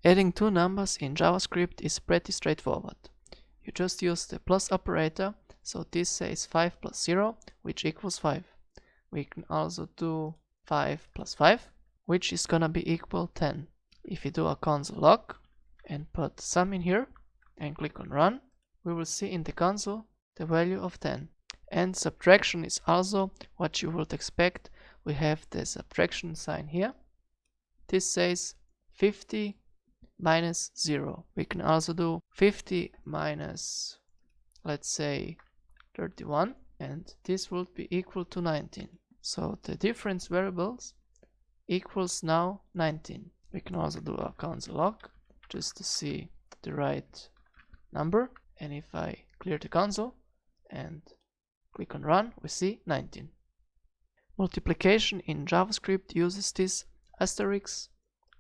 Adding two numbers in JavaScript is pretty straightforward. You just use the plus operator, so this says 5 plus 0, which equals 5. We can also do 5 plus 5, which is gonna be equal 10. If you do a console log and put sum in here and click on run, we will see in the console the value of 10. And subtraction is also what you would expect. We have the subtraction sign here. This says 50 minus 0. We can also do 50 minus, let's say, 31, and this would be equal to 19. So the difference variables equals now 19. We can also do a console log just to see the right number, and if I clear the console and click on run, we see 19. Multiplication in JavaScript uses this asterisk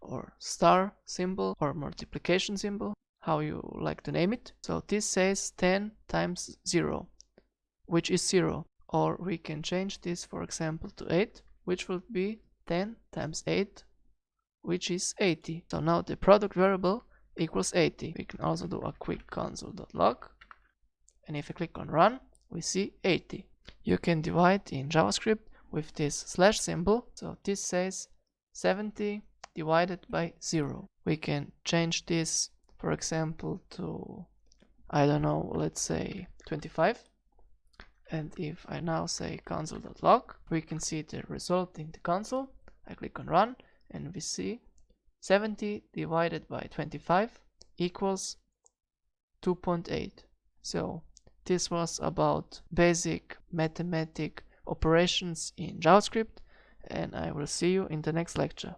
or star symbol or multiplication symbol, how you like to name it. So this says 10 times 0, which is 0. Or we can change this, for example, to 8, which will be 10 times 8, which is 80. So now the product variable equals 80. We can also do a quick console.log, and if I click on run, we see 80. You can divide in JavaScript with this slash symbol. So this says 70 divided by 0. We can change this, for example, to, I don't know, let's say 25. And if I now say console.log, we can see the result in the console. I click on run and we see 70 divided by 25 equals 2.8. So this was about basic mathematic operations in JavaScript, and I will see you in the next lecture.